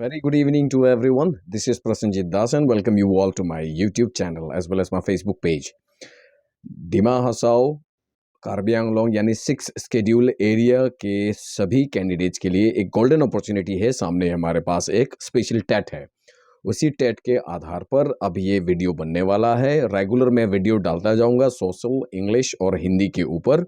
Very good evening to everyone. This is Prasenjit Das and welcome you all to my YouTube channel as well as my Facebook page. Dima Hasao Karbi Anglong यानी 6 schedule area के सभी candidates के लिए एक golden opportunity है। सामने हमारे पास एक स्पेशल टेट है। उसी टेट के आधार पर अब ये वीडियो बनने वाला है। रेगुलर मैं वीडियो डालता जाऊंगा सोशल, इंग्लिश और हिंदी के ऊपर,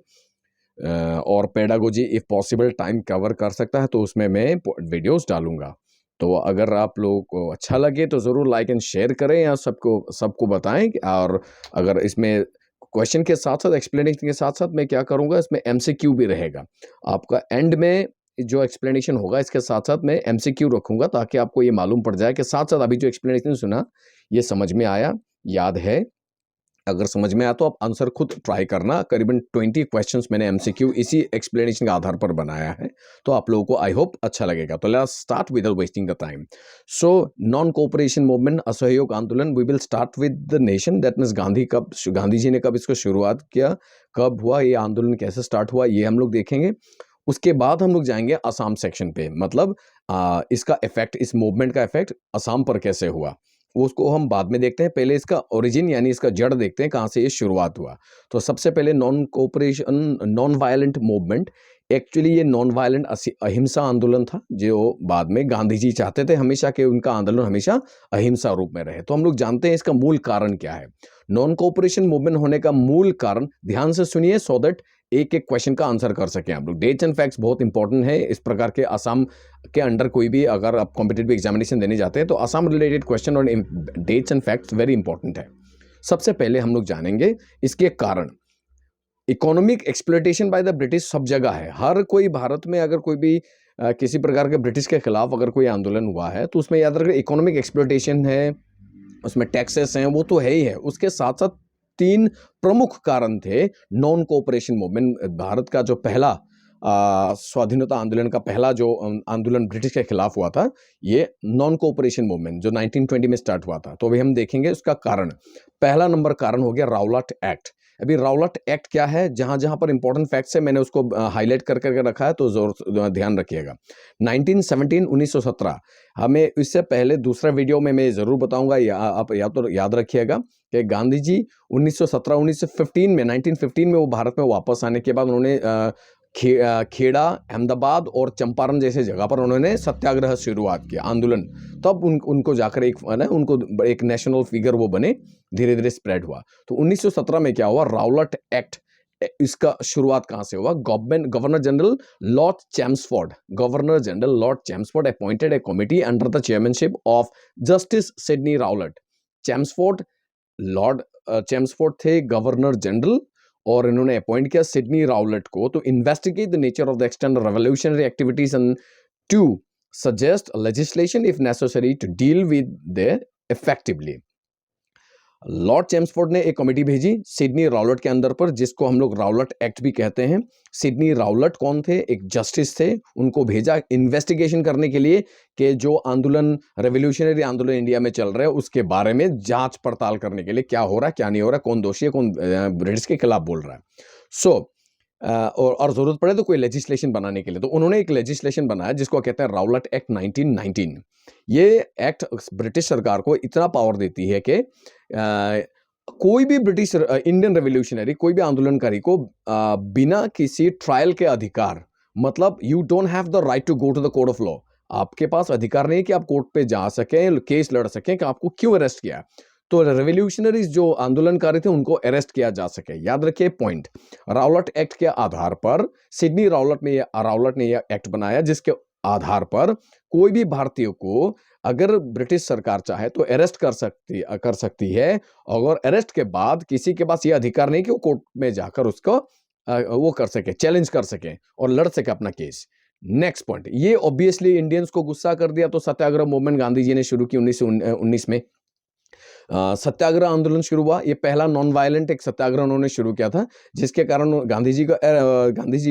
और pedagogy if possible time cover कर सकता है तो उसमें मैं वीडियोस डालूंगा। तो अगर आप लोगों को अच्छा लगे तो ज़रूर लाइक एंड शेयर करें या सबको बताएं। और अगर इसमें क्वेश्चन के साथ साथ एक्सप्लेनेशन के साथ साथ मैं क्या करूंगा, इसमें एमसीक्यू भी रहेगा। आपका एंड में जो एक्सप्लेनेशन होगा इसके साथ साथ मैं एमसीक्यू रखूंगा ताकि आपको ये मालूम पड़ जाए कि साथ साथ अभी जो एक्सप्लेनेशन सुना ये समझ में आया, याद है। अगर समझ में आया तो आप आंसर खुद ट्राई करना। करीबन 20 क्वेश्चंस मैंने एमसीक्यू इसी एक्सप्लेनेशन के आधार पर बनाया है, तो आप लोगों को आई होप अच्छा लगेगा। तो let's start without wasting the time. So non cooperation movement, असहयोग आंदोलन, we will start with the nation. That means Gandhi ji ने कब इसको शुरुआत किया, कब हुआ ये आंदोलन, कैसे स्टार्ट हुआ, ये हम लोग देखेंगे। उसके बाद हम लोग जाएंगे असम सेक्शन पे, मतलब इसका इफेक्ट, इस मूवमेंट का इफेक्ट असम पर कैसे हुआ उसको हम बाद में देखते हैं। पहले इसका ओरिजिन यानी इसका जड़ देखते हैं, कहाँ से ये शुरुआत हुआ। तो सबसे पहले नॉन वायलेंट मूवमेंट। एक्चुअली ये नॉन वायलेंट अहिंसा आंदोलन था, जो बाद में गांधी जी चाहते थे हमेशा कि उनका आंदोलन हमेशा अहिंसा रूप में रहे। तो हम लोग जानते हैं इसका मूल कारण क्या है। नॉन कोऑपरेशन मूवमेंट होने का मूल कारण, ध्यान से सुनिए सो दैट एक एक क्वेश्चन का आंसर कर सकें आप लोग। डेट्स एंड फैक्ट्स बहुत इंपॉर्टेंट है इस प्रकार के। असम के अंडर कोई भी अगर आप कॉम्पिटिटिव एग्जामिनेशन देने जाते हैं तो असम रिलेटेड क्वेश्चन और dates and facts very important है। सबसे पहले हम लोग जानेंगे इसके कारण। Economic exploitation by the British सब जगह है। हर कोई भारत में अगर कोई भी किसी प्रकार के ब्रिटिश के खिलाफ अगर कोई आंदोलन हुआ है तो उसमें याद रखें इकोनॉमिक एक्सप्लॉयटेशन है, उसमें टैक्सेस हैं, वो तो है ही है। उसके साथ साथ 3 प्रमुख कारण थे नॉन कोऑपरेशन मूवमेंट। भारत का जो पहला स्वाधीनता आंदोलन का पहला जो आंदोलन ब्रिटिश के खिलाफ हुआ था, ये नॉन कोऑपरेशन मूवमेंट जो 1920 में स्टार्ट हुआ था। तो अभी हम देखेंगे उसका कारण। पहला नंबर कारण हो गया राउलाट एक्ट। अभी राउलाट एक्ट क्या है, जहां जहां पर इंपॉर्टेंट फैक्ट्स है मैंने उसको हाईलाइट कर करके रखा है, तो जोर ध्यान रखिएगा। 1917 हमें इससे पहले दूसरा वीडियो में मैं जरूर बताऊंगा, आप या तो याद रखिएगा कि गांधी जी 1915 में वो भारत में वापस आने के बाद उन्होंने खेड़ा, अहमदाबाद और चंपारण जैसे जगह पर उन्होंने सत्याग्रह शुरुआत किया, आंदोलन। तब उनको जाकर उनको एक नेशनल फिगर वो बने, धीरे धीरे स्प्रेड हुआ। तो 1917 में क्या हुआ, राउलाट एक्ट, इसका शुरुआत कहां से हुआ। Governor general lord Chelmsford appointed a committee under the chairmanship of justice Sidney Rowlatt. Lord Chelmsford थे गवर्नर जनरल और इन्होंने अपॉइंट किया सिडनी राउलट को to investigate the nature of the extend revolutionary activities and to suggest legislation if necessary to deal with the effectively. Lord Chelmsford ने एक committee भेजी Sydney राउलट के अंदर पर, जिसको हम लोग राउलट एक्ट भी कहते हैं। सिडनी राउलट कौन थे, एक जस्टिस थे। उनको भेजा इन्वेस्टिगेशन करने के लिए कि जो आंदोलन, रेवोल्यूशनरी आंदोलन इंडिया में चल रहा है उसके बारे में जांच पड़ताल करने के लिए, क्या हो रहा है क्या नहीं हो रहा, कौन दोषी है, कौन ब्रिटिश के खिलाफ बोल रहा है। और जरूरत पड़े तो कोई लेजिस्लेशन बनाने के लिए, तो उन्होंने एक लेजिस्लेशन बनाया जिसको कहते हैं राउलट एक्ट 1919। ये एक्ट ब्रिटिश सरकार को इतना पावर देती है कि कोई भी ब्रिटिश इंडियन रेवोल्यूशनरी, कोई भी आंदोलनकारी को बिना किसी ट्रायल के अधिकार, मतलब you don't have the right to go to the court of law, आपके पास अधिकार नहीं है कि आप कोर्ट पे जा सकें, केस लड़ सकें कि आपको क्यों अरेस्ट किया। तो रेवोल्यूशनरीज जो आंदोलनकारी थे उनको अरेस्ट किया जा सके। याद रखिए पॉइंट। राउलट एक्ट के आधार पर सिडनी राउलट ने यह एक्ट बनाया, जिसके आधार पर कोई भी भारतीय को अगर ब्रिटिश सरकार चाहे तो अरेस्ट कर सकती है, और अरेस्ट के बाद किसी के पास यह अधिकार नहीं कि वो कोर्ट में जाकर उसको वो कर सके, चैलेंज कर सके और लड़ सके अपना केस। नेक्स्ट पॉइंट, ये ऑब्वियसली इंडियंस को गुस्सा कर दिया, तो सत्याग्रह मूवमेंट गांधी जी ने शुरू की 1919 में। सत्याग्रह आंदोलन शुरू हुआ। ये पहला नॉन वायलेंट एक सत्याग्रह उन्होंने शुरू किया था, जिसके कारण गांधी जी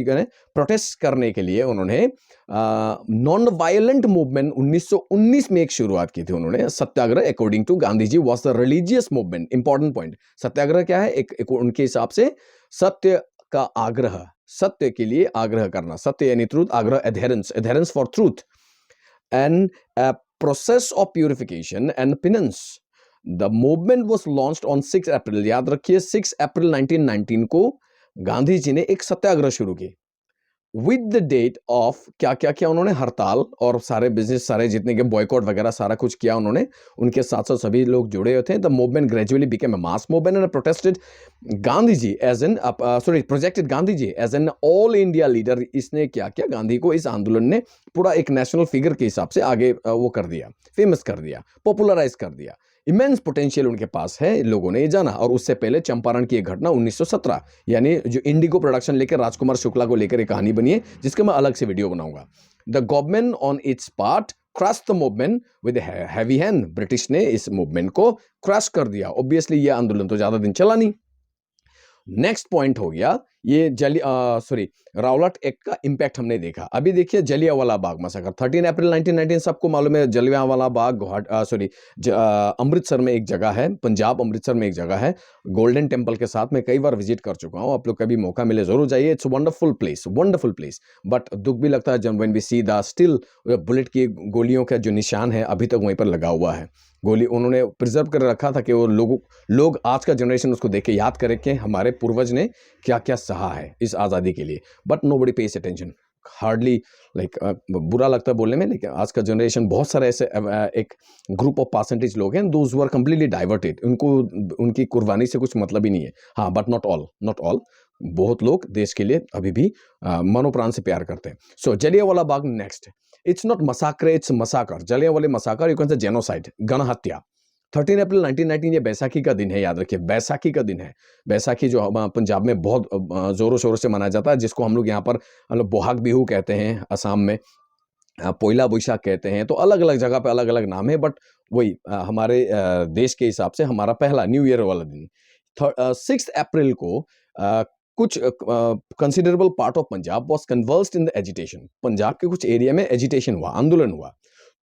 ने प्रोटेस्ट करने के लिए उन्होंने नॉन वायलेंट मूवमेंट 1919 में एक शुरुआत की थी उन्होंने। Satyagraha according to Gandhi ji was the religious movement. Important point, satyagraha क्या है, एक उनके हिसाब से सत्य का आग्रह, सत्य के लिए आग्रह करना, सत्य यानी ट्रूथ, आग्रह adherence for truth, and process of purification and penance. The movement was launched on 6 अप्रैल, याद रखिए 6 अप्रैल 1919 को गांधी जी ने एक सत्याग्रह शुरू की विद द डेट ऑफ क्या क्या किया उन्होंने, हड़ताल और सारे बिजनेस, सारे जितने के बॉयकॉट वगैरह सारा कुछ किया उन्होंने, उनके साथ साथ सभी लोग जुड़े हुए थे. The movement gradually became a mass movement and protested Gandhi ji as an projected Gandhi ji as an all India leader. इसने क्या किया, गांधी को इस आंदोलन ने पूरा एक नेशनल फिगर के हिसाब से आगे वो कर दिया, फेमस कर दिया, पॉपुलराइज कर दिया. इमेंस पोटेंशियल उनके पास है, लोगों ने ये जाना. और उससे पहले चंपारण की एक घटना 1917, यानी जो इंडिगो प्रोडक्शन लेकर राजकुमार शुक्ला को लेकर एक कहानी बनी है, जिसके मैं अलग से वीडियो बनाऊंगा. The government on it's part crush the movement with heavy hand. British ने इस मूवमेंट को क्रश कर दिया. ऑब्वियसली ये आंदोलन तो ज्यादा दिन चला नहीं. नेक्स्ट पॉइंट हो गया ये रावलाट एक्ट का इंपैक्ट हमने देखा. अभी देखिए जलियांवाला बाग मसाकर 13 अप्रैल 1919, सबको मालूम है. जलियांवाला बाग अमृतसर में एक जगह है, पंजाब अमृतसर में एक जगह है, गोल्डन टेंपल के साथ. मैं कई बार विजिट कर चुका हूं, आप लोग कभी मौका मिले जरूर जाइए. It's wonderful place. बट दुख भी लगता है जब when we see the still bullet की गोलियों का जो निशान है अभी तक वहीं पर लगा हुआ है. गोली उन्होंने प्रिजर्व कर रखा था कि वो लोग आज का जनरेशन उसको देख के याद करे कि हमारे पूर्वज ने क्या क्या सहा है इस आज़ादी के लिए. But nobody page attention, hardly like बुरा लगता है बोलने में, लेकिन आज का जनरेशन बहुत सारे ऐसे एक ग्रुप ऑफ परसेंटेज लोग हैं those who are completely diverted. उनको उनकी कुर्बानी से कुछ मतलब ही नहीं है. हाँ, बट नॉट ऑल. बहुत लोग देश के लिए अभी भी मनोप्राण से प्यार करते हैं. So Jallianwala Bagh next. It's not massacre, it's massacre. जलियांवाले massacre, you can say genocide, गणहत्या. 13 अप्रैल 1919 ये बैसाखी का दिन है, याद रखिए बैसाखी का दिन है. बैसाखी जो पंजाब में बहुत जोरों शोरों से मनाया जाता है, जिसको हम लोग यहाँ पर बोहाग बिहू कहते हैं, असम में पोइला बोईशाख कहते हैं. तो अलग अलग जगह पे अलग अलग नाम है, बट वही हमारे देश के हिसाब से हमारा पहला न्यू ईयर वाला दिन. 6 अप्रैल को कुछ considerable part of Punjab was conversed in the agitation. Punjab के कुछ एरिया में एजिटेशन हुआ, आंदोलन हुआ.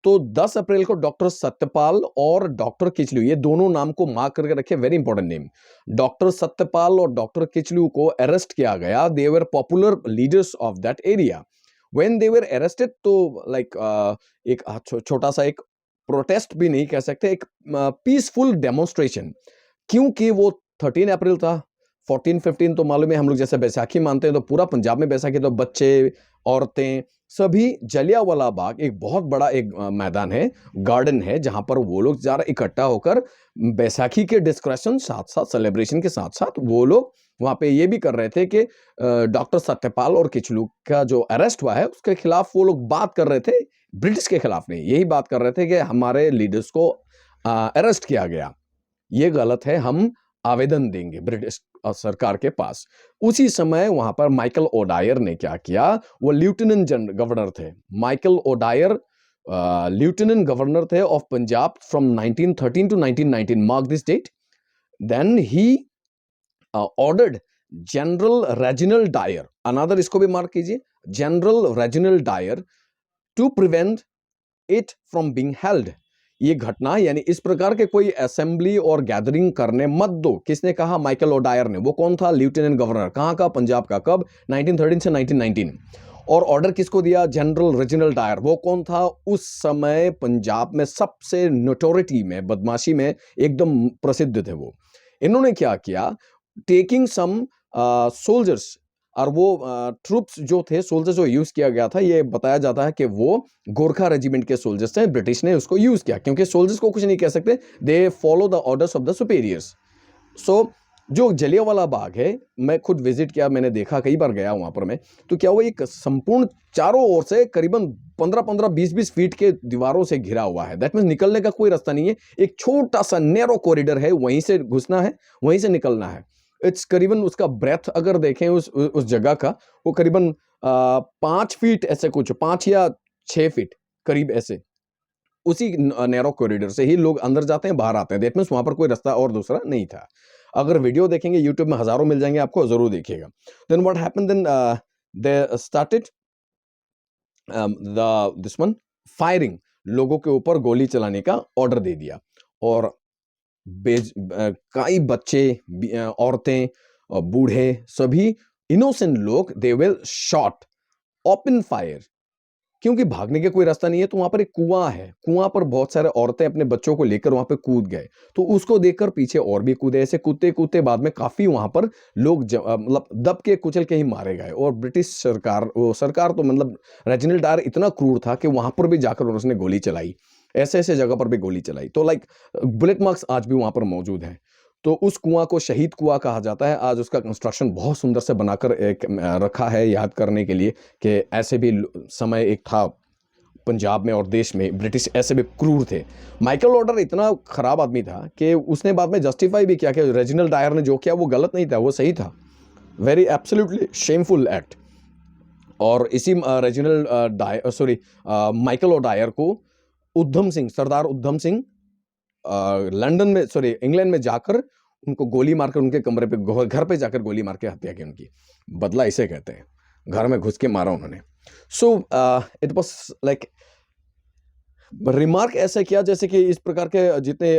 तो 10 अप्रैल को डॉक्टर सत्यपाल और डॉक्टर किचलू, ये दोनों नाम को मार्क करके रखे, very important name. Doctor Satyapal और डॉक्टर किचलू को अरेस्ट किया गया. They were popular leaders of that area. When they were arrested तो लाइक एक छोटा सा एक प्रोटेस्ट भी नहीं कह सकते, एक पीसफुल डेमोन्स्ट्रेशन, क्योंकि वो 13 अप्रैल था. 14-15 तो मालूम है, हम लोग जैसे बैसाखी मानते हैं तो पूरा पंजाब में बैसाखी, तो बच्चे, औरतें सभी जलियांवाला बाग एक बहुत बड़ा एक मैदान है, गार्डन है, जहां पर वो लोग ज़रा इकट्ठा होकर बैसाखी के डिस्कशन साथ साथ सेलिब्रेशन के साथ साथ वो लोग वहां पे ये भी कर रहे थे कि डॉक्टर सत्यपाल और किचलू का जो अरेस्ट हुआ है उसके खिलाफ वो लोग बात कर रहे थे. ब्रिटिश के खिलाफ नहीं, यही बात कर रहे थे कि हमारे लीडर्स को अरेस्ट किया गया, ये गलत है, हम आवेदन देंगे ब्रिटिश सरकार के पास. उसी समय वहां पर माइकल ओडायर ने क्या किया, वो लेफ्टिनेंट जनरल गवर्नर थे. माइकल ओडायर लेफ्टिनेंट गवर्नर थे of Punjab from 1913 to 1919, mark this date. Then he ordered general Reginald Dyer, another, इसको भी मार्क कीजिए, general Reginald Dyer, to prevent it from being held. ये घटना यानी इस प्रकार के कोई असेंबली और गैदरिंग करने मत दो. किसने कहा? माइकल ओडायर ने. वो कौन था? Lieutenant governor. कहां का? पंजाब का. कब? 1913 से 1919. और ऑर्डर किसको दिया? General Reginald Dyer. वो कौन था? उस समय पंजाब में सबसे नोटोरिटी में, बदमाशी में एकदम प्रसिद्ध थे वो. इन्होंने क्या किया, टेकिंग सम सोल्जर्स, और वो ट्रूप्स जो थे, सोल्जर्स जो यूज किया गया था, ये बताया जाता है कि वो गोरखा रेजिमेंट के सोल्जर्स थे. ब्रिटिश ने उसको यूज किया क्योंकि सोल्जर्स को कुछ नहीं कह सकते, they follow the orders of the superiors. So जो जलियांवाला बाग है, मैं खुद विजिट किया, मैंने देखा, कई बार गया वहां पर मैं. तो क्या वो एक संपूर्ण चारों ओर से करीबन 15-15, 20-20 फीट के दीवारों से घिरा हुआ है. दैट मीन्स निकलने का कोई रास्ता नहीं है. एक छोटा सा नैरो कॉरिडोर है, वहीं से घुसना है, वहीं से निकलना है. इट्स करीबन, उसका ब्रेथ अगर देखें उस जगह का, वो करीबन 5 फीट ऐसे कुछ, 5 या 6 फीट करीब ऐसे. उसी नैरो कॉरिडोर से ही लोग अंदर जाते हैं, बाहर आते हैं. दैट मीन्स वहां पर कोई रास्ता और दूसरा नहीं था. अगर वीडियो देखेंगे यूट्यूब में हजारों मिल जाएंगे आपको, जरूर देखिएगा. Then what happened, then they started this one firing. लोगों के ऊपर गोली चलाने का ऑर्डर दे दिया. और कई बच्चे, औरतें, बूढ़े, सभी इनोसेंट लोग, they will shot, open fire. क्योंकि भागने का कोई रास्ता नहीं है, तो वहां पर एक कुआं है, कुआं पर बहुत सारे औरतें अपने बच्चों को लेकर वहां पे कूद गए, तो उसको देखकर पीछे और भी कूदे, ऐसे कूदते कूदते बाद में काफी वहां पर लोग मतलब दब के कुचल के ही मारे गए। और ब्रिटिश सरकार, वो सरकार तो मतलब रेजिनाल्ड डायर इतना क्रूर था कि वहां पर भी जाकर उसने गोली चलाई, ऐसे ऐसे जगह पर भी गोली चलाई। तो लाइक बुलेट मार्क्स आज भी वहां पर मौजूद हैं। तो उस कुआं को शहीद कुआं कहा जाता है। आज उसका कंस्ट्रक्शन बहुत सुंदर से बनाकर एक रखा है याद करने के लिए कि ऐसे भी समय एक था पंजाब में और देश में, ब्रिटिश ऐसे भी क्रूर थे। माइकल ऑर्डर इतना खराब आदमी था कि उसने बाद में जस्टिफाई भी किया कि रेजिनाल्ड डायर ने जो किया वो गलत नहीं था, वो सही था। Very absolutely shameful act. और इसी रेजिनाल्ड डायर, सॉरी, माइकल ऑडायर को उधम सिंह, सरदार उधम सिंह लंदन में, सॉरी इंग्लैंड में जाकर उनको गोली मारकर उनके कमरे पे, घर पे जाकर गोली मार के हत्या की उनकी। बदला इसे कहते हैं, घर में घुस के मारा उन्होंने। So it was like remark ऐसा किया जैसे कि इस प्रकार के जितने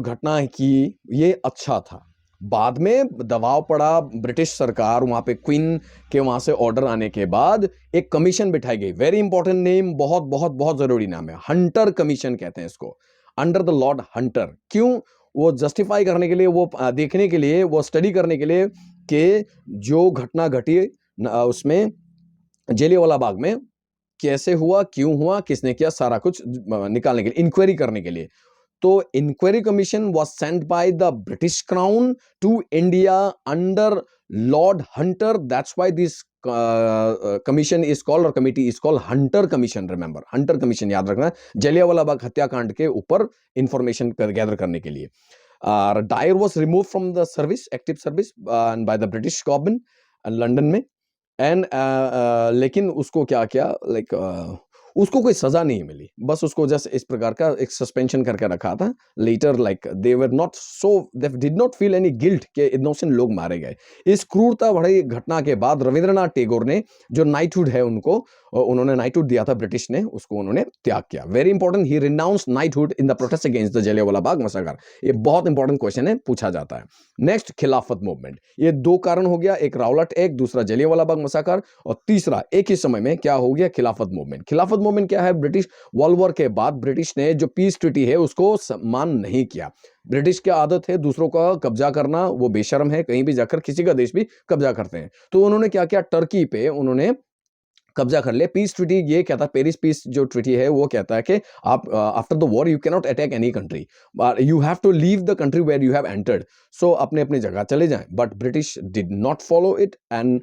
घटनाएं की, ये अच्छा था। बाद में दबाव पड़ा, ब्रिटिश सरकार वहां पे क्वीन के वहां से ऑर्डर आने के बाद एक कमीशन बिठाई गई। वेरी इंपॉर्टेंट नेम, बहुत बहुत बहुत जरूरी नाम है, हंटर कमीशन कहते हैं इसको, अंडर द लॉर्ड हंटर। क्यों? वो जस्टिफाई करने के लिए, वो देखने के लिए, वो स्टडी करने के लिए कि जो घटना घटी उसमें जलियांवाला बाग में कैसे हुआ, क्यों हुआ, किसने किया, सारा कुछ निकालने के लिए, इंक्वायरी करने के लिए। तो inquiry commission was sent by the British crown to India under lord Hunter. That's why this commission is called, और committee is called Hunter commission. Remember, Hunter commission याद रखना, जलियांवाला बाग हत्याकांड के ऊपर इंफॉर्मेशन गैदर करने के लिए। Dyer was remove from the service, active service, by the British government London में। एंड लेकिन उसको क्या किया, लाइक उसको कोई सजा नहीं मिली, बस उसको जस्ट इस प्रकार का एक सस्पेंशन करके रखा था। Later like they were not so, they did not feel any guilt के इनोसेंट लोग मारे गए। इस क्रूरता भरी घटना के बाद रविंद्रनाथ टैगोर ने जो नाइटहुड है उनको, उन्होंने नाइटहुड दिया था ब्रिटिश ने, उसको उन्होंने त्याग किया। Very important, he renounced knighthood in the protest against the Jallianwala Bagh massacre. ये बहुत इंपॉर्टेंट क्वेश्चन है, पूछा जाता है। नेक्स्ट, खिलाफत मूवमेंट। ये दो कारण हो गया, एक रावलट एक्ट, दूसरा जलियांवाला बाग मसाकर, और तीसरा एक ही समय में क्या हो गया, खिलाफत मूवमेंट। खिलाफत मूवमेंट क्या है? ब्रिटिश वर्ल्ड वॉर के बाद ब्रिटिश ने जो पीस ट्रीटी है उसको सम्मान नहीं किया। ब्रिटिश की आदत है दूसरों का कब्जा करना, वो बेशर्म है, कहीं भी जाकर किसी का देश भी कब्जा करते हैं। तो उन्होंने क्या किया, टर्की पे उन्होंने कब्जा कर ले। पीस ट्रीटी ये कहता है, पेरिस पीस जो ट्रीटी है वो कहता है कि आप after the war you can not attack any country, you have to leave the country where you have entered. So अपने अपने जगह चले जाएं। But British did not follow it. And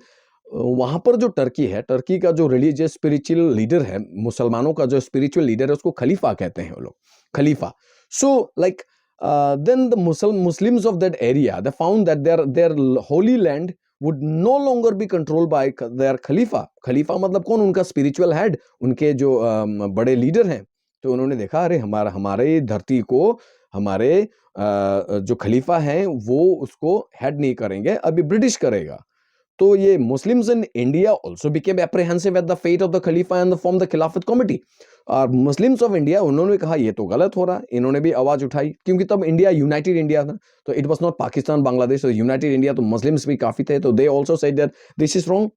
वहां पर जो टर्की है, टर्की का जो रिलीजियस स्पिरिचुअल लीडर है, मुसलमानों का जो स्पिरिचुअल लीडर है, उसको खलीफा कहते हैं वो लोग, खलीफा। So like then the Muslims of that area, they found that their holy land would no longer be controlled by their खलीफा। खलीफा मतलब कौन? उनका स्पिरिचुअल हेड, उनके जो बड़े लीडर हैं। तो उन्होंने देखा, अरे हमारे धरती को हमारे जो खलीफा हैं वो उसको हेड नहीं करेंगे, अभी ब्रिटिश करेगा। तो ये Muslims in India also became apprehensive at the fate of the Khalifa and form the Khilafat committee. और मुस्लिम्स ऑफ इंडिया, उन्होंने कहा ये तो गलत हो रहा है, इन्होंने भी आवाज उठाई, क्योंकि तब इंडिया यूनाइटेड इंडिया था, तो it was not Pakistan Bangladesh, तो यूनाइटेड इंडिया, तो मुस्लिम्स भी काफी थे, तो they also said that this is wrong.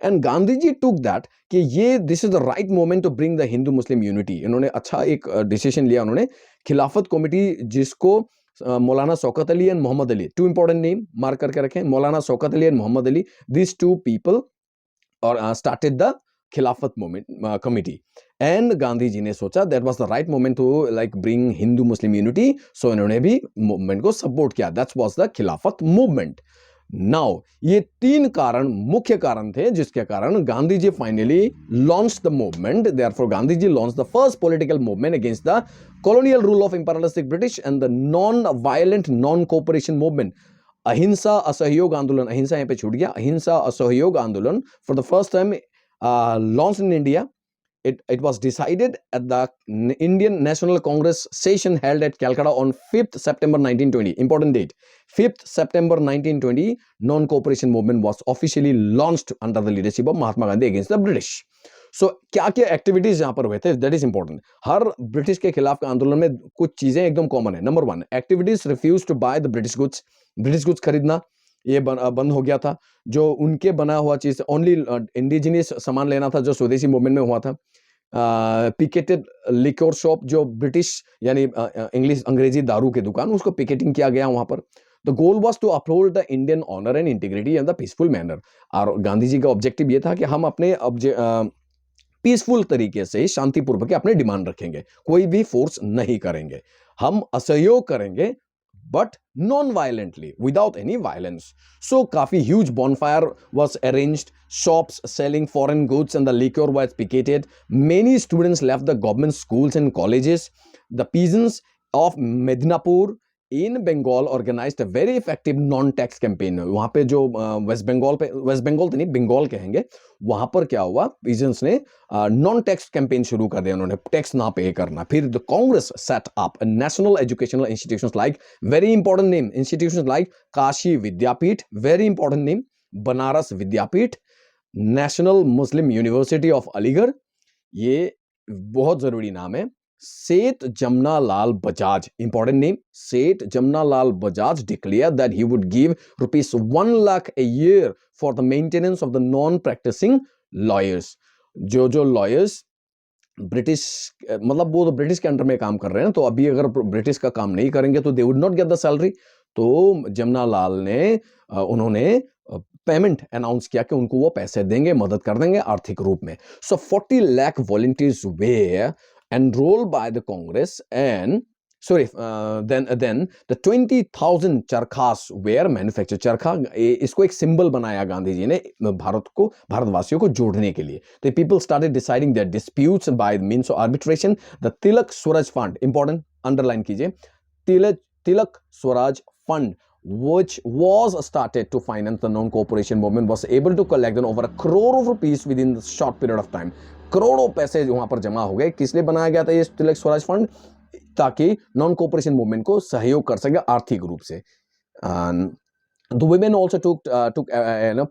And Gandhi ji took that कि ये this is the right moment to bring the Hindu Muslim unity. इन्होंने अच्छा एक डिसीजन लिया, उन्होंने खिलाफत कमिटी, जिसको Maulana Shaukat Ali and Mohammad Ali, two important name mark करके रखें, Maulana Shaukat Ali and Mohammad Ali, this two people और started the Khilafat movement committee. And Gandhi ji ने सोचा that was the right moment to like bring Hindu Muslim unity, so इन्होंने भी मूवमेंट को सपोर्ट किया। That was the Khilafat movement. Now ये तीन कारण, मुख्य कारण थे जिसके कारण Gandhi ji finally launch the movement. Therefore Gandhi ji launch the first political movement against the colonial rule of imperialistic British and the non-violent non-cooperation movement। अहिंसा असहयोग आंदोलन, अहिंसा यहाँ पे छूट गया, अहिंसा असहयोग आंदोलन for the first time launch in India. It was decided at the Indian National Congress session held at Calcutta on 5th September 1920. Important date. 5th September 1920, non-cooperation movement was officially launched under the leadership of Mahatma Gandhi against the British. So क्या क्या activities यहां पर हुए थे, that is important. Her British के खिलाफ के आंदोलन में कुछ चीजें एकदम कॉमन है। Number 1, activities refuse to buy the British goods. British goods खरीदना ये बंद हो गया था। जो उनके बना हुआ चीज, ओनली इंडिजिनियस सामान लेना था, जो स्वदेशी मूवमेंट में हुआ था। पिकेटेड लिक्योर शॉप, जो ब्रिटिश यानी इंग्लिश अंग्रेजी दारू की दुकान, उसको पिकेटिंग किया गया वहां पर। The goal was to uphold the Indian honour and integrity in the peaceful manner. और गांधी जी का ऑब्जेक्टिव ये था कि हम अपने पीसफुल तरीके से, शांतिपूर्वक अपने डिमांड रखेंगे, कोई भी फोर्स नहीं करेंगे, हम असहयोग करेंगे but non-violently, without any violence. So काफी huge bonfire was arranged, shops selling foreign goods and the liquor was picketed. Many students left the government schools and colleges. The peasants of Medinapur in Bengal organized a very effective non-tax campaign. वहां पे जो waste Bengal तो नहीं, बंगाल कहेंगे, वहां पर क्या हुआ, पीजेंट्स ने नॉन टैक्स कैंपेन शुरू कर दिया, उन्होंने टैक्स ना पे करना। फिर the Congress set up national educational institutions like, very important name, institutions like Kashi Vidyapeeth, very important name, Banaras Vidyapeeth, national Muslim university of Aligarh, ये बहुत जरूरी नाम है, Seth Jamnalal Bajaj, important name, Seth Jamnalal Bajaj declared that he would give rupees 1 lakh a year for the maintenance of the non-practicing lawyers. जो lawyers British, मतलब वो तो British के अंडर में काम कर रहे हैं, तो अभी अगर ब्रिटिश का काम नहीं करेंगे तो they would not get the salary. तो जमनालाल ने उन्होंने पेमेंट अनाउंस किया कि उनको वो पैसे देंगे, मदद कर देंगे आर्थिक रूप में। सो 40 lakh volunteers way enrolled by the Congress and then the 20,000 चरखास were manufactured. चरखा, इसको एक सिंबल बनाया गांधी जी ने भारतवासियों को जोड़ने के लिए। तो people started deciding their disputes by means of arbitration. The Tilak Swaraj Fund, important, underline कीजिए, Tilak Swaraj Fund, which was started to finance the non-cooperation movement, was able to collect over 1 crore of rupees within the short period of time. करोड़ों पैसे वहां पर जमा हो गए। किस लिए बनाया गया था ये तिलक स्वराज फंड? ताकि नॉन कोऑपरेशन मूवमेंट को सहयोग कर सके आर्थिक रूप से। The women also took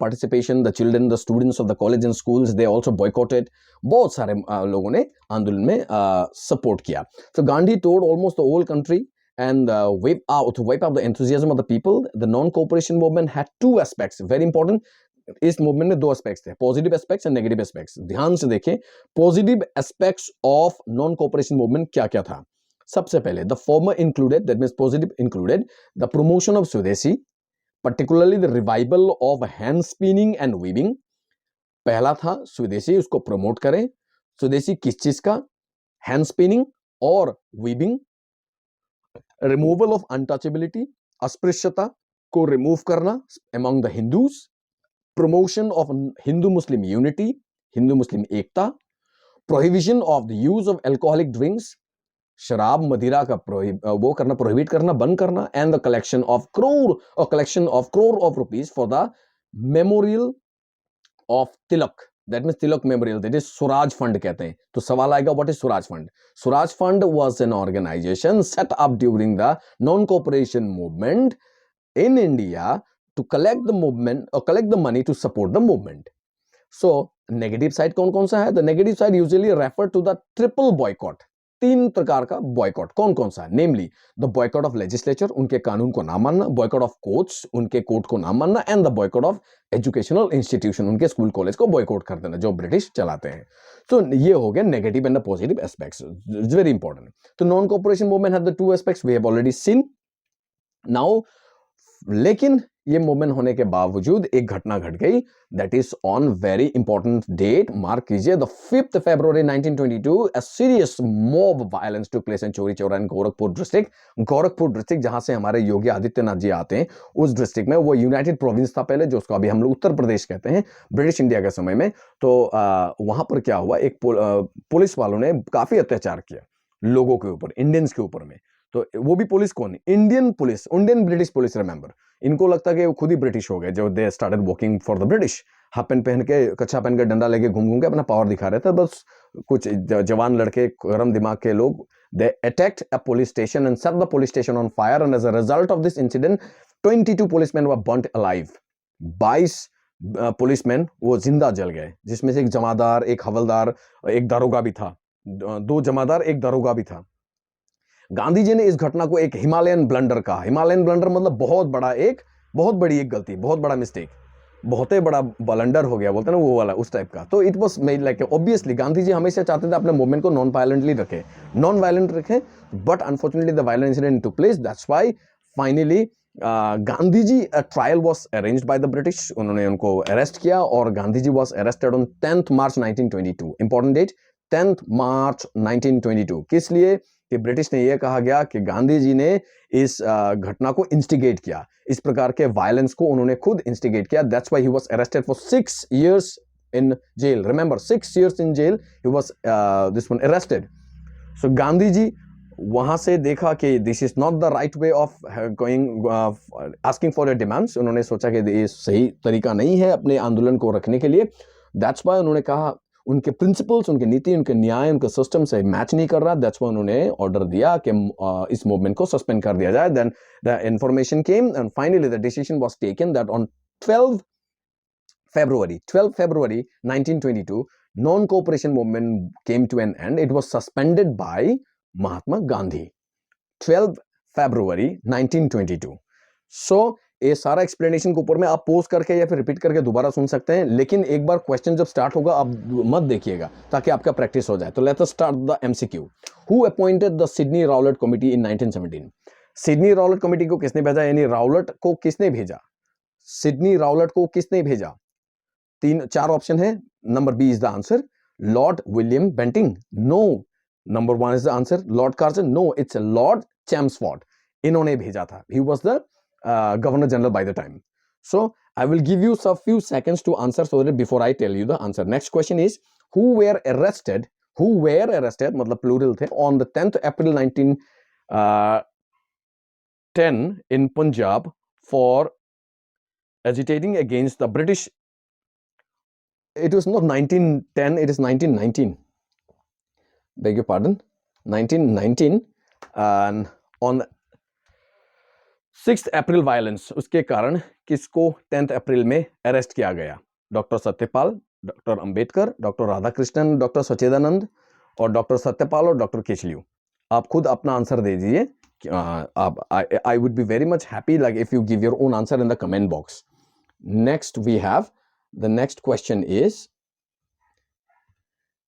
participation. The children, the students of the college and schools, they also boycotted. बहुत सारे लोगों ने आंदोलन में सपोर्ट किया। So Gandhi toured almost the whole country and wipe out the enthusiasm of the people. The non-cooperation movement had two aspects, very important. इस movement में दो एस्पेक्ट्स थे, positive aspects and negative aspects. ध्यान से देखें, positive aspects of non cooperation movement क्या क्या था। सबसे पहले, the former included, that means positive included the promotion of स्वदेशी, particularly the revival of hand spinning and weaving. पहला था स्वदेशी, उसको प्रमोट करें। स्वदेशी किस चीज का? हैंड स्पिनिंग और वीविंग। रिमूवल ऑफ अनटचेबिलिटी, अस्पृश्यता को रिमूव करना among the Hindus. Promotion of Hindu Muslim unity, Hindu Muslim Ekta. Prohibition of the use of alcoholic drinks, शराब मदिरा का वो करना, प्रोहिबिट करना, बंद करना। And the collection of crore of rupees for the memorial of Tilak, that means Tilak memorial, that is Swaraj fund कहते हैं। तो सवाल आएगा, what is Swaraj fund? Swaraj fund was an organisation set up during the non cooperation movement in India to collect the money to support the movement. So negative side कौन सा है? The negative side usually refer to the triple boycott. 3 प्रकार का boycott कौन सा है? Namely the boycott of legislature, उनके कानून को ना मानना, boycott of courts, उनके कोर्ट को ना मानना, and the boycott of educational institution, उनके स्कूल कॉलेज को boycott कर देना जो ब्रिटिश चलाते हैं। तो ये हो गया negative and the positive aspects. It's very important. तो non-cooperation movement had the 2 aspects we have already seen. Now लेकिन ये मूवमेंट होने के बावजूद एक घटना घट गई, that is on very important date, mark कीजिए, the 5th February 1922 a serious mob violence took place in Chauri Chaura in Gorakhpur district जहां से हमारे योगी आदित्यनाथ जी आते हैं, उस डिस्ट्रिक्ट में। वो यूनाइटेड प्रोविंस था पहले, जो उसको अभी हम लोग उत्तर प्रदेश कहते हैं, ब्रिटिश इंडिया के समय में। तो वहां पर क्या हुआ, एक पुलिस वालों ने काफी अत्याचार किया लोगों के ऊपर, इंडियंस के ऊपर में। तो वो भी पुलिस कौन? Indian British police. रिमेंबर, इनको लगता कि वो खुद ही ब्रिटिश हो गए, जो they started working for the British. Half pant पहन के, कच्छा पहन के, डंडा लेके घूम के अपना पावर दिखा रहे थे। बस कुछ जवान लड़के, गरम दिमाग के लोग, they attacked a police station and set the police station on fire, and as a result of this incident 22 policemen were burnt alive. 22 policemen वो जिंदा जल गए, जिसमें से एक जमादार, एक हवलदार, एक दारोगा भी था। 2 जमादार, एक दारोगा भी था। गांधी जी ने इस घटना को एक हिमालयन ब्लंडर कहा। हिमालयन ब्लंडर मतलब बहुत बड़ी एक गलती, बहुत बड़ा मिस्टेक। बहुत ही बड़ा बलंडर हो गया, बोलते हैं ना वो वाला, उस टाइप का। तो it was made like obviously Gandhi ji हमेशा चाहते थे अपने मूवमेंट को नॉन वायलेंटली रखे, नॉन वायलेंट रखे, but unfortunately the violent incident took place. That's why finally Gandhi ji trial was arranged by the British, उन्होंने उनको अरेस्ट किया और Gandhi ji was arrested on 10th March 1922। Important date 10th March 1922। किस लिए? कि ब्रिटिश ने यह कहा गया कि गांधी जी ने इस घटना को इंस्टिगेट किया, इस प्रकार के वायलेंस को उन्होंने खुद इंस्टिगेट किया। That's why he was arrested for 6 years in jail। Remember 6 years in jail he was this one arrested। सो गांधी जी वहां से देखा कि this is not the right way of going asking for your demands. उन्होंने सोचा कि ये सही तरीका नहीं है अपने आंदोलन को रखने के लिए। दैट्स व्हाई उन्होंने कहा उनके प्रिंसिपल्स, उनके नीति, उनके न्याय, उनके सिस्टम से मैच नहीं कर रहा। दैट्स व्हाई उन्होंने ऑर्डर दिया कि इस मूवमेंट को सस्पेंड कर दिया जाए। Then the information came and finally the decision was taken that on 12 February 1922 non-cooperation movement came to an end। It was suspended by Mahatma Gandhi। 12 February 1922। सो ये सारा एक्सप्लेनेशन के ऊपर में आप पोज करके या फिर रिपीट करके दोबारा सुन सकते हैं, लेकिन एक बार क्वेश्चन जब स्टार्ट होगा आप मत देखिएगा ताकि आपका प्रैक्टिस हो जाए। तो let's start the MCQ. Who appointed the Sydney Rowlatt committee in 1917? Sydney Rowlatt committee को किसने भेजा, यानी राउलेट को किसने भेजा, सिडनी राउलेट को किसने भेजा? 4 ऑप्शन है। Number B is the answer, Lord William Bentinck. No, number 1 is the answer, Lord Curzon. No, it's Lord Chelmsford. इन्होंने भेजा था। He was the governor general by the time। So I will give you a few seconds to answer so that before I tell you the answer। Next question is who were arrested मतलब plural थे, on the 10th April 1910 in Punjab for agitating against the British। It was not 1910, it is 1919, beg your pardon, 1919। and on 6 अप्रैल violence, उसके कारण किसको 10 अप्रैल में arrest किया गया? Doctor Satyapal, doctor Ambedkar, doctor Radhakrishnan, doctor Sachchidanand, और डॉक्टर सत्यपाल और डॉक्टर केचलियू। आप खुद अपना आंसर दे दीजिए। आप I would be very much happy like if you give your own answer in the comment box. Next we have the next question is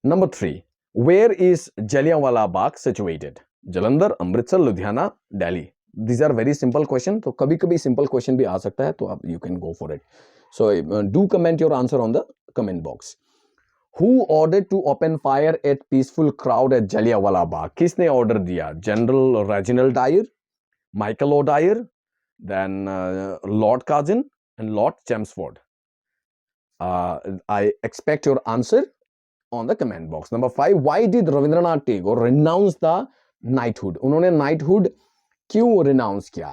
number 3। Where is Jallianwala Bagh situated? Jalandhar, Amritsar, Ludhiana, Delhi. These are very simple question। तो कभी कभी simple question भी आ सकता है, तो आप you can go for it। So do comment your answer on the comment box। Who ordered to open fire at peaceful crowd at Jallianwala Bagh? किसने order दिया? General Reginald Dyer, Michael O'Dyer, then Lord Curzon and Lord Chelmsford। I expect your answer on the comment box। Number 5, why did Rabindranath Tagore renounce the knighthood? उन्होंने knighthood क्यों renounce किया?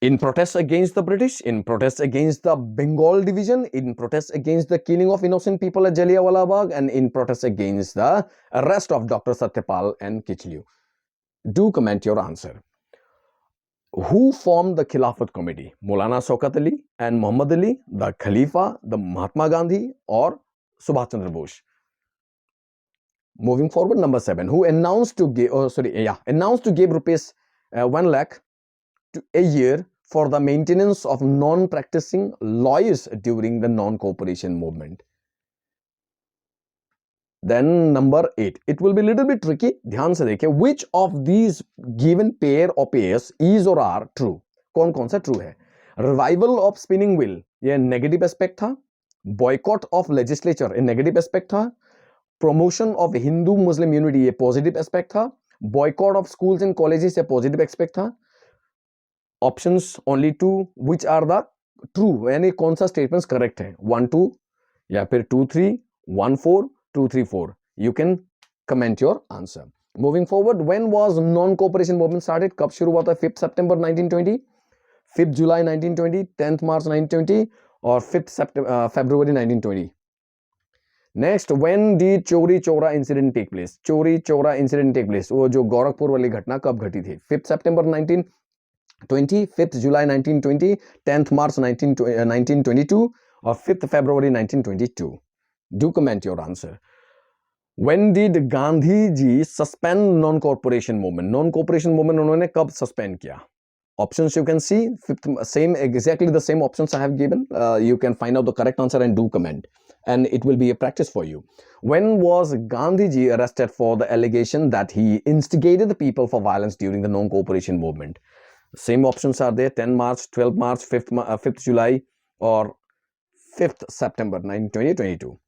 In protest against the British, in protest against the Bengal division, in protest against the killing of innocent people at Jallianwala Bagh, and in protest against the arrest of Dr. Satyapal and Kichliu। Do comment your answer। Who formed the Khilafat Committee? Maulana Shaukat Ali and Muhammad Ali, the Khalifa, the Mahatma Gandhi, or Subhash Chandra Bose? Moving forward, number 7, who announced to give rupees 1 lakh to a year for the maintenance of non-practicing lawyers during the non-cooperation movement? Then number 8, it will be a little bit tricky। ध्यान से देखिए, which of these given pair of pairs is or are true? कौन कौन सा true है? Revival of spinning wheel, ये negative aspect था। Boycott of legislature, ये negative aspect था। Promotion of Hindu Muslim unity, ये पॉजिटिव एस्पेक्ट था। Boycott of schools and colleges, ये पॉजिटिव एस्पेक्ट था। Options only 2 which are the true, यानी कौन सा स्टेटमेंट्स करेक्ट है? 1 2 या फिर 2 3, 1 4, 2 3 4। You can comment your answer. Moving forward, when was non cooperation movement started? कब शुरू हुआ था? 5 सितंबर 1920, 5 जुलाई 1920, 10 मार्च 1920 और 5 फरवरी 1920। Next, when did Chauri Chaura incident take place? Chauri Chaura incident take place, वो जो गोरखपुर वाली घटना कब घटी थी? 5 सितंबर 1920, 5 जुलाई 1920, 10 मार्च 1922 और 5 फरवरी 1922। Do comment your answer. When did Gandhi ji suspend non corporation movement? Non corporation movement उन्होंने कब सस्पेंड किया? options you can see, same, exactly the same options I have given. You can find out the correct answer and do comment, and it will be a practice for you. When was Gandhiji arrested for the allegation that he instigated the people for violence during the non-cooperation movement? Same options are there: 10 March, 12 March, 5th July, or 5th September 2022.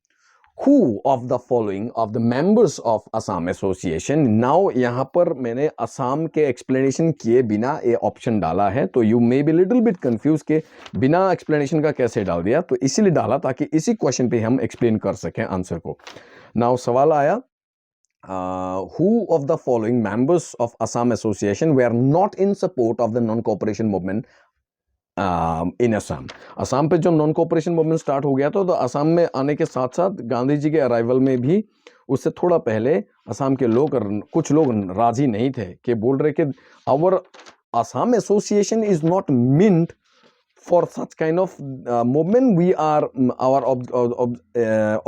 Who of the following of the members of Assam Association? Now यहाँ पर मैंने असम के explanation किए बिना ये option डाला है, तो you may be little bit confuse के बिना एक्सप्लेनेशन का कैसे डाल दिया, तो इसीलिए डाला ताकि इसी क्वेश्चन पे हम एक्सप्लेन कर सकें आंसर को. नाउ सवाल आया, who of the following members of Assam Association were not in support of the non-cooperation movement इन असम? असम पे जब नॉन कोऑपरेशन मूवमेंट स्टार्ट हो गया तो असम में आने के साथ साथ गांधी जी के अराइवल में भी उससे थोड़ा पहले असम के लोग, कुछ लोग राजी नहीं थे, कि बोल रहे कि our Assam association is not meant for such kind of movement, we are our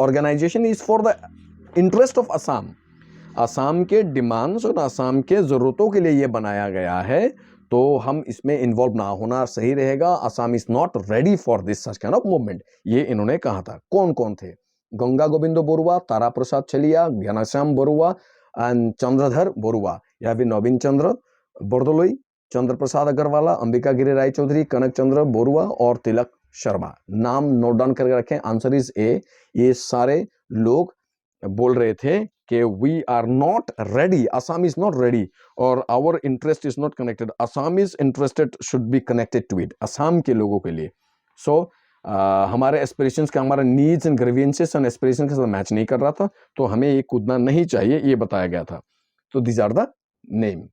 organisation is for the interest of Assam. Assam के डिमांड्स और असम के ज़रूरतों के लिए ये बनाया गया है, तो हम इसमें इन्वॉल्व ना होना सही रहेगा. Assam is not ready for this such kind of movement, ये इन्होंने कहा था. कौन कौन थे? गंगा गोविंद बरुआ, तारा प्रसाद छलिया, घनश्याम बरुआ एंड चंद्रधर बरुआ, या फिर नवीन चंद्र बरदोलोई, चंद्र प्रसाद अग्रवाला, अंबिका गिरी राय चौधरी, कनक चंद्र बरुआ और तिलक शर्मा. नाम नोट डाउन करके रखें. Answer is A. ये सारे लोग बोल रहे थे कि we are not ready, Assam is not ready और our interest is not connected. Assam is interested, should be connected to it, Assam के लोगों के लिए. सो हमारे एस्पिरेशंस का, हमारा needs and grievances and aspirations के साथ मैच नहीं कर रहा था, तो हमें ये कूदना नहीं चाहिए, ये बताया गया था. तो दीज आर द नेम.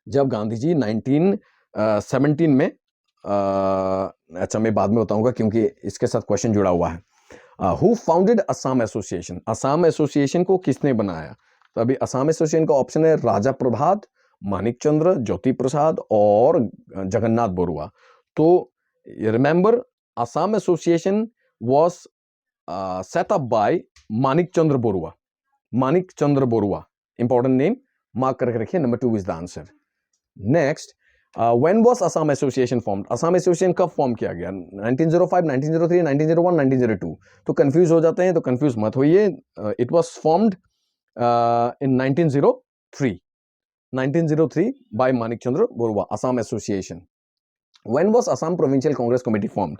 जब गांधी जी 1917 में, अच्छा मैं बाद में बताऊंगा क्योंकि इसके साथ क्वेश्चन जुड़ा हुआ है. Who founded Assam association? Assam association को किसने बनाया? तो अभी असम एसोसिएशन का ऑप्शन है राजा प्रभात, मानिक चंद्र, ज्योति प्रसाद और जगन्नाथ बरुआ. तो remember, Assam association was set up by Manik Chandra Barua. Manik Chandra Barua, important name, mark करके रखिए. Number 2 is the answer. Next, when was Assam Association formed? Assam association कब फॉर्म किया गया? 1905, 1903, 1901, 1902. तो कंफ्यूज हो जाते हैं, तो कंफ्यूज मत होइए. It was formed in 1903 by Manik Chandra Barua, Assam association. When was Assam Provincial Congress Committee formed?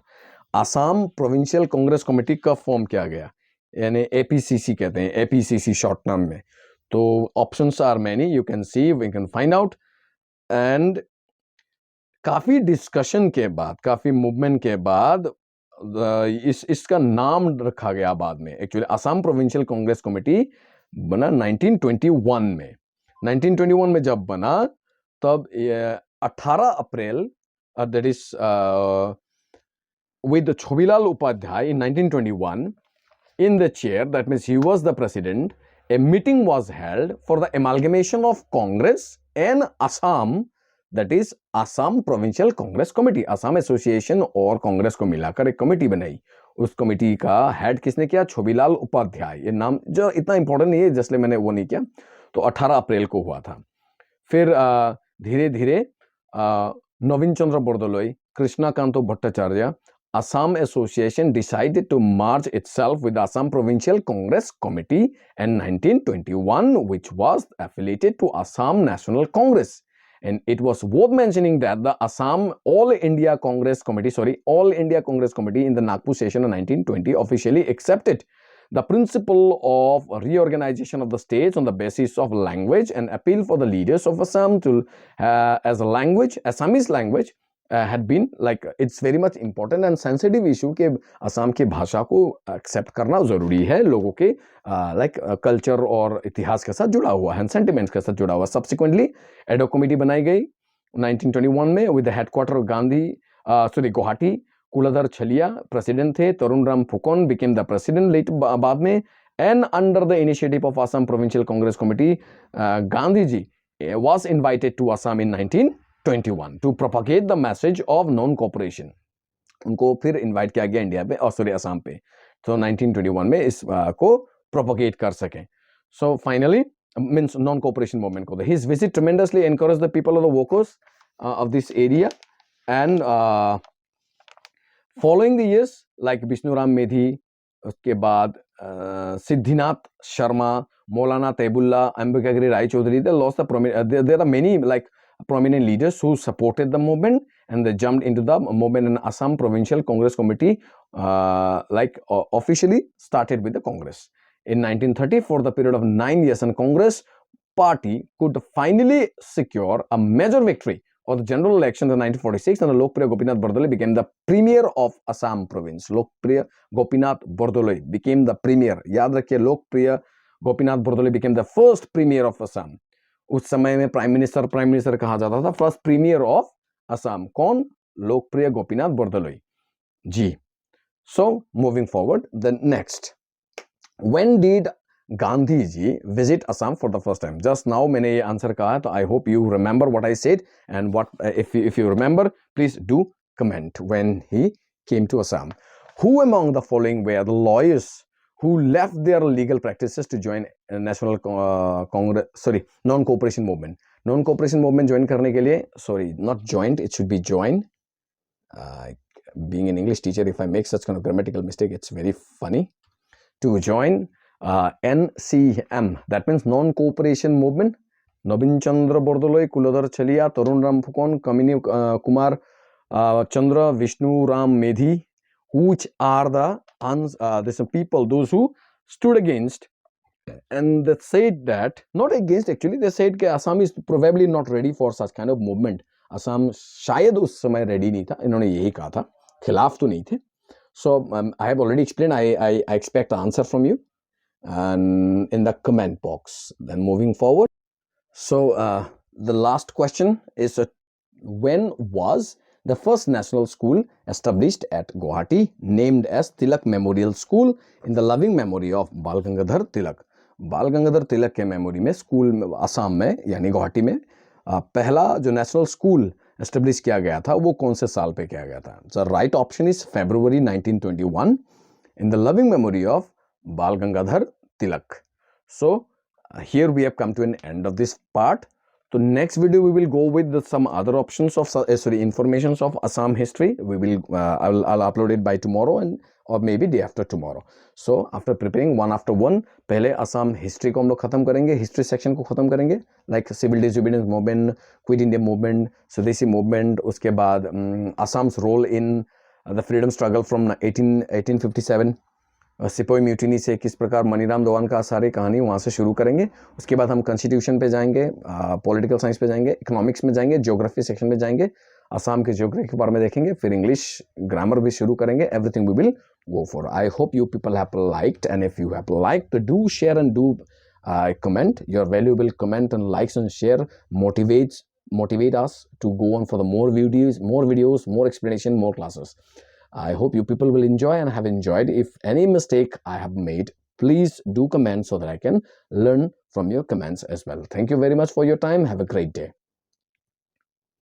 Assam provincial Congress committee कब फॉर्म किया गया? यानी एपीसीसी कहते हैं, एपीसीसी शॉर्ट टर्म में. तो options are many, you can see, we can find out. And काफी discussion के बाद, काफी मूवमेंट के बाद इसका नाम रखा गया बाद में. Actually Assam provincial Congress committee बना 1921 में. 1921 में जब बना तब 18 अप्रैल, that is with Chobilal Upadhyay in 1921 in the chair, that means he was the president, a meeting was held for the amalgamation of Congress and Assam, that is Assam Provincial Congress Committee. Assam Association और कांग्रेस को मिलाकर एक committee बनाई. उस committee का head किसने किया? छोबीलाल उपाध्याय. ये नाम जो इतना इंपॉर्टेंट नहीं है, जिसलिए मैंने वो नहीं किया. तो 18 अप्रैल को हुआ था. फिर धीरे धीरे नवीन चंद्र Bordoloi, कृष्णाकांतो Bhattacharya, Assam Association decided to merge itself with the Assam Provincial Congress Committee in 1921, which was affiliated to Assam National Congress. And it was worth mentioning that the Assam All India Congress Committee in the Nagpur session of 1920 officially accepted the principle of reorganization of the states on the basis of language and appeal for the leaders of Assam to as a language, Assamese language had been like, it's very much important and sensitive issue कि असम की भाषा को accept करना ज़रूरी है, लोगों के like culture और इतिहास के साथ जुड़ा हुआ है, सेंटिमेंट्स के साथ जुड़ा हुआ. सब्सिक्वेंटली एडो कमेटी बनाई गई 1921 में with the headquarter of Guwahati. Kuladhar Chaliha president थे. Tarun Ram Phukan became the president late बाद में. And under the initiative of Assam provincial Congress committee, Gandhi ji was invited to Assam in 1921 to propagate the message of non-cooperation. उनको फिर इनवाइट किया गया इंडिया पे, और सॉरी असम पे. तो 1921 में इस को प्रोपोगेट कर सकें. So finally means non cooperation movement को. His visit tremendously encouraged the people of the workers of this area, and following the years like Bishnuram Medhi, उसके बाद Siddhinath Sharma, Maulana Taibullah, Ambikagiri Rai Chaudhary, they lost the there are many like prominent leaders who supported the movement, and they jumped into the movement, in Assam Provincial Congress Committee officially started with the Congress in 1930 for the period of 9 years, and Congress party could finally secure a major victory of the general elections in 1946, and Lokpriya Gopinath Bordoloi became the premier of Assam province. Lokpriya Gopinath Bordoloi became the premier. याद रखिए, Lokpriya Gopinath Bordoloi became the first premier of Assam. उस समय में prime minister कहा जाता था. First premiere of Assam कौन? लोकप्रिय गोपीनाथ बोरदोलोई जी. So moving forward, the next, when did Gandhi ji visit Assam for the first time? Just now मैंने ये आंसर कहा, तो I hope you remember what I said, and what if you remember, please do comment when he came to Assam. Who among the following were the lawyers who left their legal practices to join National non-cooperation movement? Non-cooperation movement join करने के लिए, sorry, not joined, it should be join. Being an English teacher, if I make such kind of grammatical mistake, it's very funny. To join NCM, that means non-cooperation movement. Nobin Chandra Bordoloi, Kulodhar Chalia, Tarun Ram Phukon, Kamini Kumar Chandra, Vishnu Ram Medhi, which are the people, those who stood against, and they said that, not against actually, they said that Assam is probably not ready for such kind of movement. Assam शायद उस समय ready नहीं था, इन्होंने यही कहा था, खिलाफ तो नहीं थे. So I have already explained. I expect the answer from you and in the comment box. Then moving forward. So the last question is, when was the first national school established at Guwahati, named as Tilak Memorial School in the loving memory of Bal Gangadhar Tilak? Bal Gangadhar Tilak के memory में school Assam में यानी गुवाहाटी में पहला जो national school establish किया गया था वो कौन से साल पे किया गया था? So right option is February 1921 in the loving memory of Bal Gangadhar Tilak. So here we have come to an end of this part. So next video we will go with some other options of informations of Assam history. We will I'll upload it by tomorrow or maybe day after tomorrow. So after preparing one after one, पहले Assam history को हम लोग खत्म करेंगे, history section को खत्म करेंगे, like civil disobedience movement, quit India movement, Swadeshi movement, उसके बाद Assam's role in the freedom struggle from 1857, sepoy mutiny से किस प्रकार मनीराम दोवान का सारी कहानी वहाँ से शुरू करेंगे. उसके बाद हम कॉन्स्टिट्यूशन पे जाएंगे, पॉलिटिकल साइंस पे जाएंगे, इकोनॉमिक्स में जाएंगे, ज्योग्राफी सेक्शन में जाएंगे, असम के ज्योग्राफी के बारे में देखेंगे, फिर इंग्लिश ग्रामर भी शुरू करेंगे. Everything we will go for. I hope you people have liked, and if you have liked, do share and do comment. Your valuable comment and likes and share motivate us to go on for the more videos, more explanation, more classes. I hope you people will enjoy and have enjoyed. If any mistake I have made, please do comment so that I can learn from your comments as well. Thank you very much for your time. Have a great day.